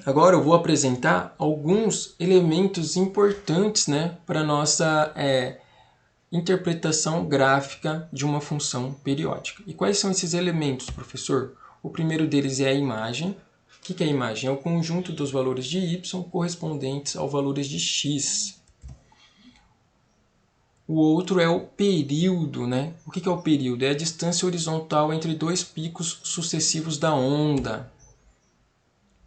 Agora eu vou apresentar alguns elementos importantes, né, para a nossa interpretação gráfica de uma função periódica. E quais são esses elementos, professor? O primeiro deles é a imagem. O que é a imagem? É o conjunto dos valores de y correspondentes aos valores de x. O outro é o período, né? O que é o período? É a distância horizontal entre dois picos sucessivos da onda.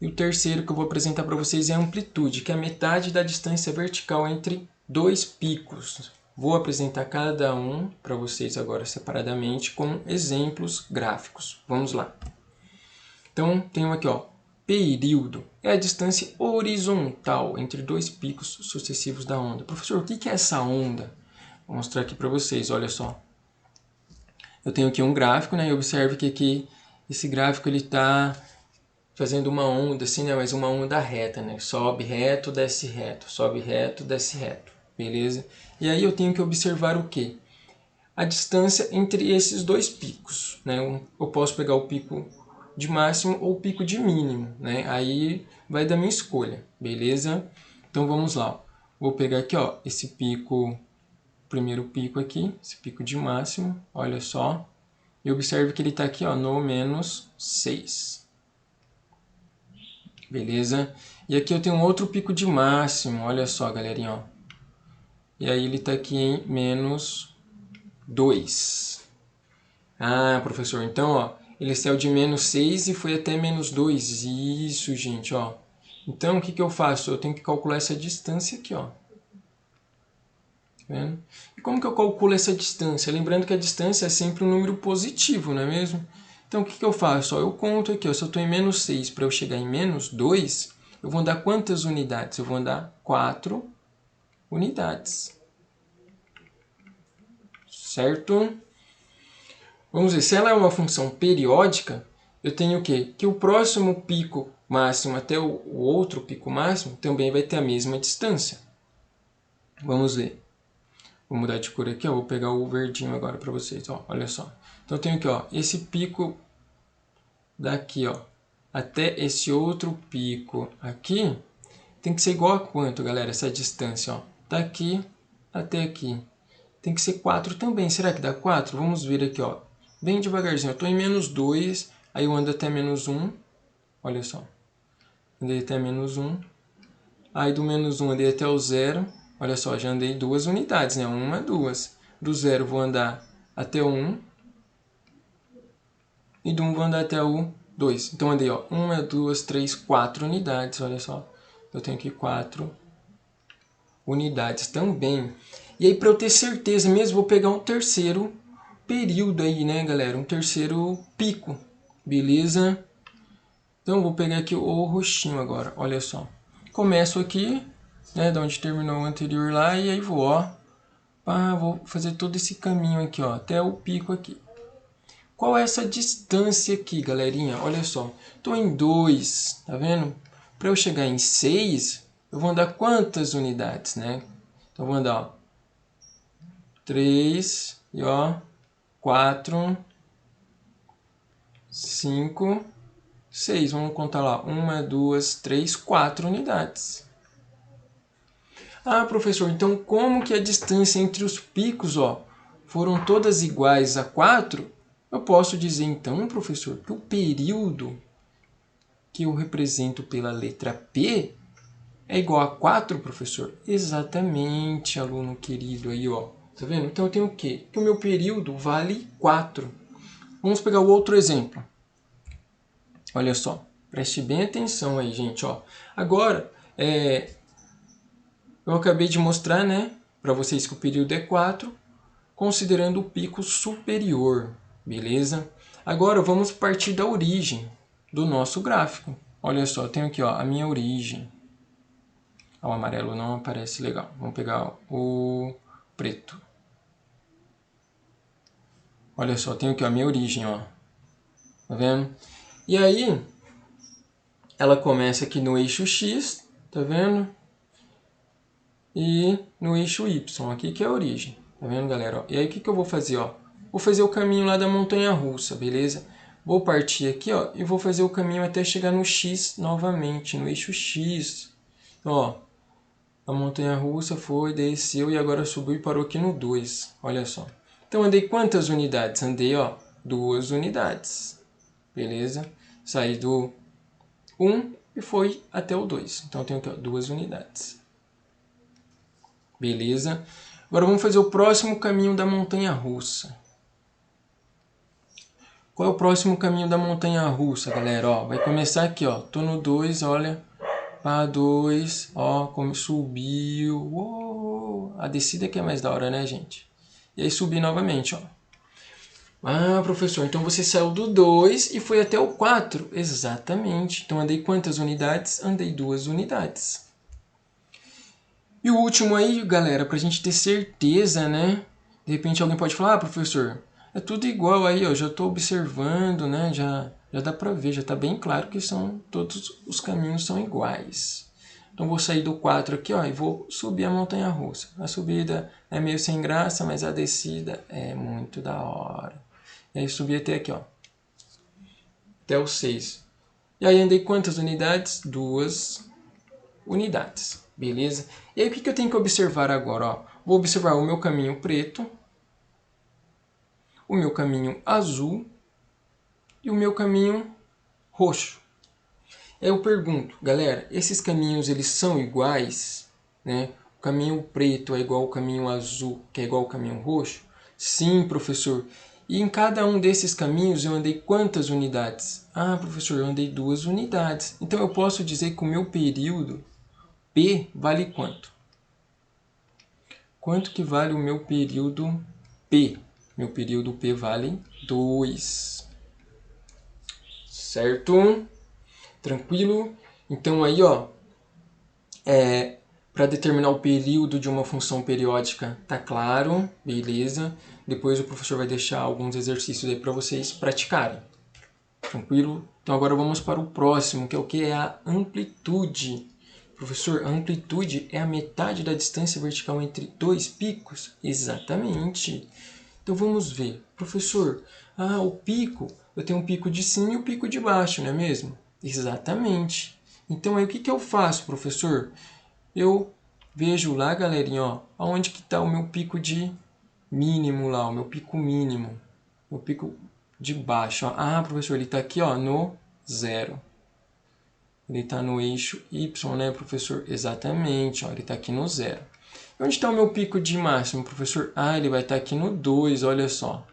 E o terceiro que eu vou apresentar para vocês é a amplitude, que é a metade da distância vertical entre dois picos. Vou apresentar cada um para vocês agora separadamente com exemplos gráficos. Vamos lá. Então, tenho aqui, ó, período. É a distância horizontal entre dois picos sucessivos da onda. Professor, o que é essa onda? Vou mostrar aqui para vocês, olha só. Eu tenho aqui um gráfico, né? E observe que aqui esse gráfico ele está fazendo uma onda assim, né? Mas uma onda reta, né? Sobe reto, desce reto, sobe reto, desce reto, beleza? E aí eu tenho que observar o quê? A distância entre esses dois picos, né? Eu posso pegar o pico de máximo ou o pico de mínimo, né? Aí vai da minha escolha, beleza? Então vamos lá. Vou pegar aqui, ó, esse pico, primeiro pico aqui, esse pico de máximo, olha só. E observe que ele está aqui, ó, no menos 6. Beleza? E aqui eu tenho um outro pico de máximo, olha só, galerinha, ó. E aí ele está aqui em menos 2. Ah, professor, então, ó, ele saiu de menos 6 e foi até menos 2. Isso, gente, ó. Então, o que eu faço? Eu tenho que calcular essa distância aqui, ó. Tá vendo? E como que eu calculo essa distância? Lembrando que a distância é sempre um número positivo, não é mesmo? Então, o que eu faço? Ó, eu conto aqui, ó, se eu estou em menos 6 para eu chegar em menos 2, eu vou andar quantas unidades? Eu vou andar 4 unidades. Certo? Vamos ver, se ela é uma função periódica, eu tenho o quê? Que o próximo pico máximo até o outro pico máximo também vai ter a mesma distância. Vamos ver. Vou mudar de cor aqui, ó. Vou pegar o verdinho agora para vocês, ó. Olha só. Então eu tenho aqui, ó, esse pico daqui, ó, até esse outro pico aqui, tem que ser igual a quanto, galera? Essa distância, ó, daqui até aqui. Tem que ser 4 também. Será que dá 4? Vamos ver aqui, ó. Bem devagarzinho. Eu estou em menos 2, aí eu ando até menos 1. Olha só. Andei até menos 1. Aí do menos 1 andei até o 0. Olha só, já andei 2 unidades, né? 1, 2. Do 0 vou andar até o 1. E do 1 vou andar até o 2. Então andei, ó, 1, 2, 3, 4 unidades. Olha só. Eu tenho aqui 4 unidades também. E aí, para eu ter certeza mesmo, vou pegar um terceiro período aí, né, galera? Um terceiro pico, beleza? Então, vou pegar aqui o roxinho agora, olha só. Começo aqui, né, da onde terminou o anterior lá, e aí vou, ó. Vou fazer todo esse caminho aqui, ó, até o pico aqui. Qual é essa distância aqui, galerinha? Olha só, estou em 2, tá vendo? Para eu chegar em 6, eu vou andar quantas unidades, né? Então, vou andar, ó, 3, e ó, 4, 5, 6. Vamos contar lá. 1, 2, 3, 4 unidades. Ah, professor, então como que a distância entre os picos, ó, foram todas iguais a 4? Eu posso dizer então, professor, que o período que eu represento pela letra P é igual a 4, professor? Exatamente, aluno querido aí, ó. Tá vendo? Então eu tenho o quê? Que o meu período vale 4. Vamos pegar o outro exemplo. Olha só, preste bem atenção aí, gente. Ó. Agora, eu acabei de mostrar, né, para vocês que o período é 4, considerando o pico superior, beleza? Agora vamos partir da origem do nosso gráfico. Olha só, eu tenho aqui, ó, a minha origem. O amarelo não aparece legal. Vamos pegar o preto. Olha só, tenho aqui a minha origem, ó. Tá vendo? E aí, ela começa aqui no eixo X, tá vendo? E no eixo Y, aqui que é a origem. Tá vendo, galera? E aí, o que eu vou fazer, ó? Vou fazer o caminho lá da montanha-russa, beleza? Vou partir aqui, ó, e vou fazer o caminho até chegar no X novamente, no eixo X. Ó, a montanha-russa foi, desceu e agora subiu e parou aqui no 2. Olha só. Então, andei quantas unidades? Andei, ó, 2 unidades. Beleza? Saí do 1 e foi até o 2. Então, eu tenho aqui, ó, 2 unidades. Beleza? Agora, vamos fazer o próximo caminho da montanha-russa. Qual é o próximo caminho da montanha-russa, galera? Ó, vai começar aqui, ó. Tô no 2, olha. Pá, 2, ó, como subiu. Uou, a descida aqui é mais da hora, né, gente? E aí subi novamente, ó. Ah, professor, então você saiu do 2 e foi até o 4. Exatamente. Então andei quantas unidades? Andei 2 unidades. E o último aí, galera, pra gente ter certeza, né? De repente alguém pode falar, ah, professor, é tudo igual aí, ó, já estou observando, né? Já dá para ver, já está bem claro que todos os caminhos são iguais. Então vou sair do 4 aqui, ó, e vou subir a montanha-russa. A subida é meio sem graça, mas a descida é muito da hora. E aí subi até aqui, ó, até o 6. E aí andei quantas unidades? 2 unidades, beleza? E aí o que eu tenho que observar agora, ó? Vou observar o meu caminho preto, o meu caminho azul e o meu caminho roxo. Eu pergunto, galera, esses caminhos eles são iguais? Né? O caminho preto é igual ao caminho azul, que é igual ao caminho roxo? Sim, professor. E em cada um desses caminhos eu andei quantas unidades? Ah, professor, eu andei 2 unidades. Então eu posso dizer que o meu período P vale quanto? Quanto que vale o meu período P? Meu período P vale 2. Certo? Tranquilo? Então aí, ó, para determinar o período de uma função periódica, tá claro? Beleza? Depois o professor vai deixar alguns exercícios aí para vocês praticarem. Tranquilo? Então agora vamos para o próximo, que é o que? É a amplitude. Professor, a amplitude é a metade da distância vertical entre 2 picos? Exatamente. Então vamos ver. Professor, o pico, eu tenho um pico de cima e um pico de baixo, não é mesmo? Exatamente. Então aí o que eu faço, professor? Eu vejo lá, galerinha, ó, aonde que está o meu pico de mínimo lá, o meu pico mínimo. O pico de baixo, ó. Ah, professor, ele está aqui, ó, no 0. Ele está no eixo Y, né, professor? Exatamente, ó, ele está aqui no 0. Onde está o meu pico de máximo, professor? Ah, ele vai estar aqui no 2, olha só.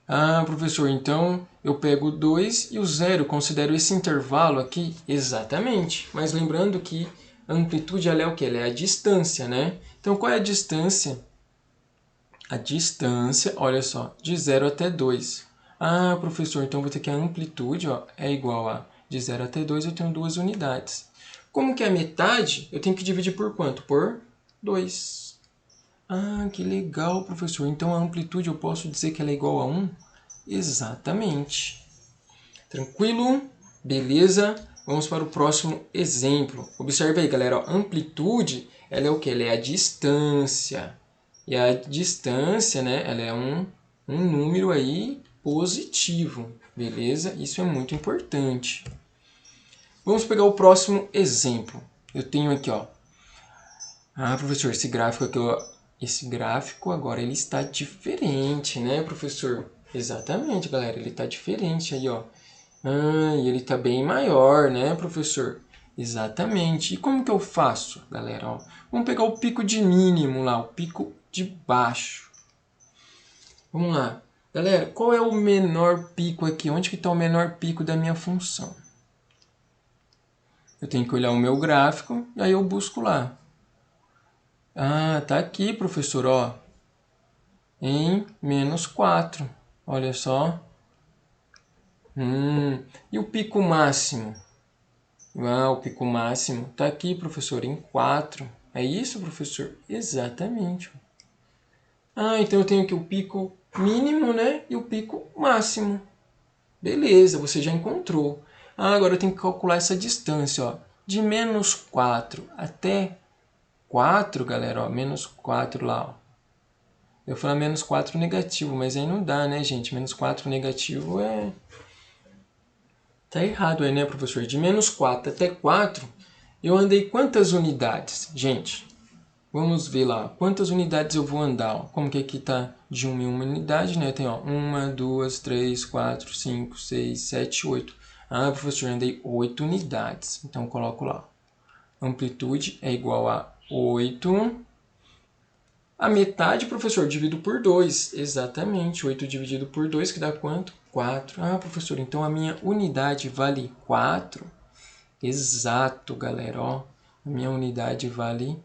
Ah, professor, então eu pego o 2 e o 0, considero esse intervalo aqui? Exatamente, mas lembrando que a amplitude ela é o que? Ela é a distância, né? Então qual é a distância? A distância, olha só, de 0 até 2. Ah, professor, então vou ter que a amplitude, ó, é igual a de 0 até 2 eu tenho 2 unidades. Como que é metade, eu tenho que dividir por quanto? Por 2. Ah, que legal, professor. Então a amplitude eu posso dizer que ela é igual a 1? Exatamente. Tranquilo? Beleza? Vamos para o próximo exemplo. Observe aí, galera. A amplitude, ela é o que? Ela é a distância. E a distância, né? Ela é um número aí positivo. Beleza? Isso é muito importante. Vamos pegar o próximo exemplo. Eu tenho aqui, ó. Ah, professor, esse gráfico aqui, ó. Esse gráfico agora ele está diferente, né, professor? Exatamente, galera, ele está diferente aí, ó. Ah, e ele está bem maior, né, professor? Exatamente. E como que eu faço, galera? Ó, vamos pegar o pico de mínimo lá, o pico de baixo. Vamos lá. Galera, qual é o menor pico aqui? Onde que está o menor pico da minha função? Eu tenho que olhar o meu gráfico e aí eu busco lá. Ah, tá aqui, professor, ó. Em menos 4. Olha só. E o pico máximo? Ah, o pico máximo está aqui, professor, em 4. É isso, professor? Exatamente. Ah, então eu tenho aqui o pico mínimo, né? E o pico máximo. Beleza, você já encontrou. Ah, agora eu tenho que calcular essa distância, ó. De menos 4 até 4, galera, ó. Menos 4 lá, ó. Eu ia falar menos 4 negativo, mas aí não dá, né, gente? Menos 4 negativo é... Tá errado aí, né, professor? De menos 4 até 4, eu andei quantas unidades? Gente, vamos ver lá. Quantas unidades eu vou andar? Ó? Como que aqui tá de 1 em 1 unidade, né? Tem, ó, 1, 2, 3, 4, 5, 6, 7, 8. Ah, professor, eu andei 8 unidades. Então, eu coloco lá. Amplitude é igual a 8. A metade, professor, divido por 2. Exatamente. 8 dividido por 2, que dá quanto? 4. Ah, professor, então a minha unidade vale 4? Exato, galera. Ó, a minha unidade vale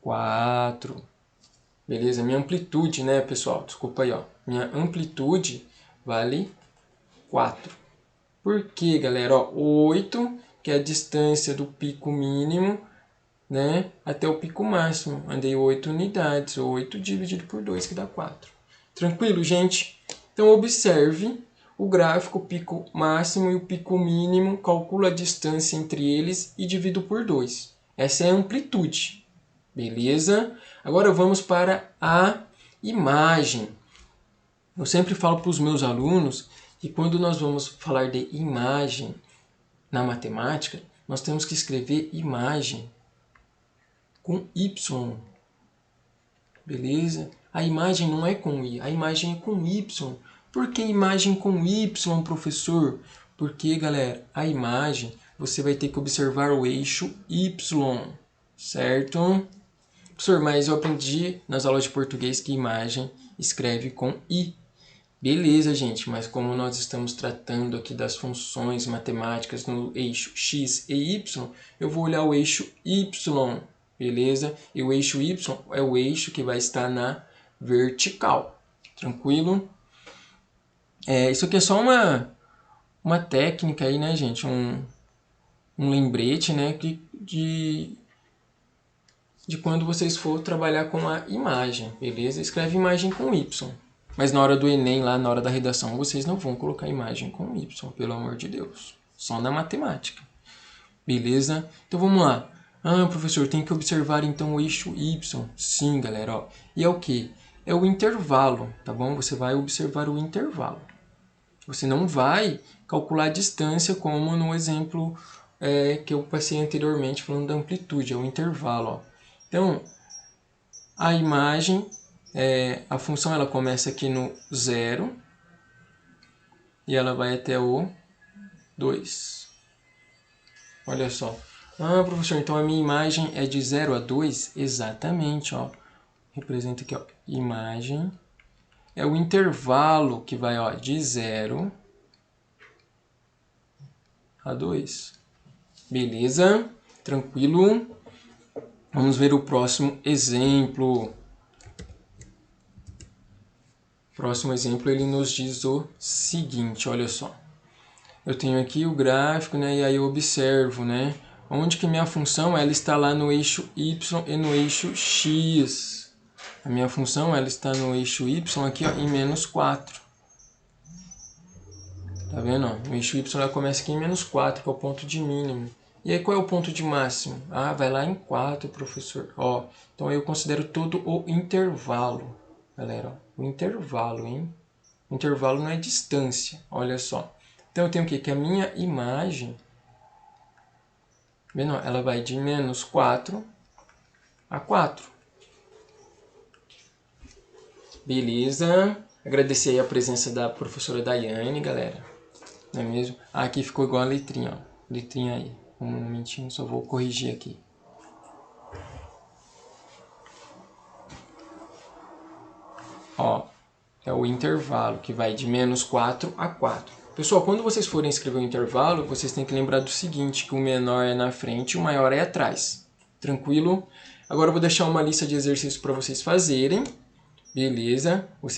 4. Beleza? Minha amplitude, né, pessoal? Desculpa aí, ó. Minha amplitude vale 4. Por quê, galera? Ó, 8, que é a distância do pico mínimo, né, até o pico máximo. Andei 8 unidades. 8 dividido por 2, que dá 4. Tranquilo, gente? Então, observe o gráfico, o pico máximo e o pico mínimo. Calculo a distância entre eles e divido por 2. Essa é a amplitude. Beleza? Agora vamos para a imagem. Eu sempre falo para os meus alunos que quando nós vamos falar de imagem na matemática, nós temos que escrever imagem com Y. Beleza? A imagem não é com I, a imagem é com Y. Por que imagem com Y, professor? Porque, galera, a imagem você vai ter que observar o eixo Y, certo? Professor, mas eu aprendi nas aulas de português que imagem escreve com I. Beleza, gente, mas como nós estamos tratando aqui das funções matemáticas no eixo X e Y, eu vou olhar o eixo Y, beleza? E o eixo Y é o eixo que vai estar na vertical, tranquilo? Isso aqui é só uma técnica aí, né, gente? Um lembrete, né, de quando vocês for trabalhar com a imagem, beleza? Escreve imagem com Y. Mas na hora do Enem, lá na hora da redação, vocês não vão colocar imagem com Y, pelo amor de Deus. Só na matemática. Beleza? Então vamos lá. Ah, professor, tem que observar então o eixo Y. Sim, galera. Ó. E é o quê? É o intervalo, tá bom? Você vai observar o intervalo. Você não vai calcular a distância como no exemplo que eu passei anteriormente falando da amplitude. É o intervalo, ó. Então, a imagem, a função ela começa aqui no 0 e ela vai até o 2. Olha só. Ah, professor, então a minha imagem é de 0 a 2? Exatamente, ó. Representa aqui, ó. Imagem é o intervalo que vai, ó, de 0 a 2. Beleza? Tranquilo? Vamos ver o próximo exemplo. O próximo exemplo ele nos diz o seguinte, olha só. Eu tenho aqui o gráfico, né, e aí eu observo, né, onde que minha função ela está lá no eixo Y e no eixo X. A minha função ela está no eixo Y aqui, ó, em menos 4. Tá vendo? Ó? No eixo Y ela começa aqui em menos 4, que é o ponto de mínimo. E aí qual é o ponto de máximo? Ah, vai lá em 4, professor. Ó, então eu considero todo o intervalo, galera. Ó, o intervalo, hein? O intervalo não é distância, olha só. Então eu tenho o quê? Que a minha imagem, vendo? Ela vai de menos 4 a 4. Beleza? Agradecer aí a presença da professora Daiane, galera. Não é mesmo? Ah, aqui ficou igual a letrinha, ó. Letrinha aí. Um momentinho, só vou corrigir aqui. Ó, é o intervalo que vai de menos 4 a 4. Pessoal, quando vocês forem escrever o intervalo, vocês têm que lembrar do seguinte, que o menor é na frente e o maior é atrás. Tranquilo? Agora eu vou deixar uma lista de exercícios para vocês fazerem. Beleza?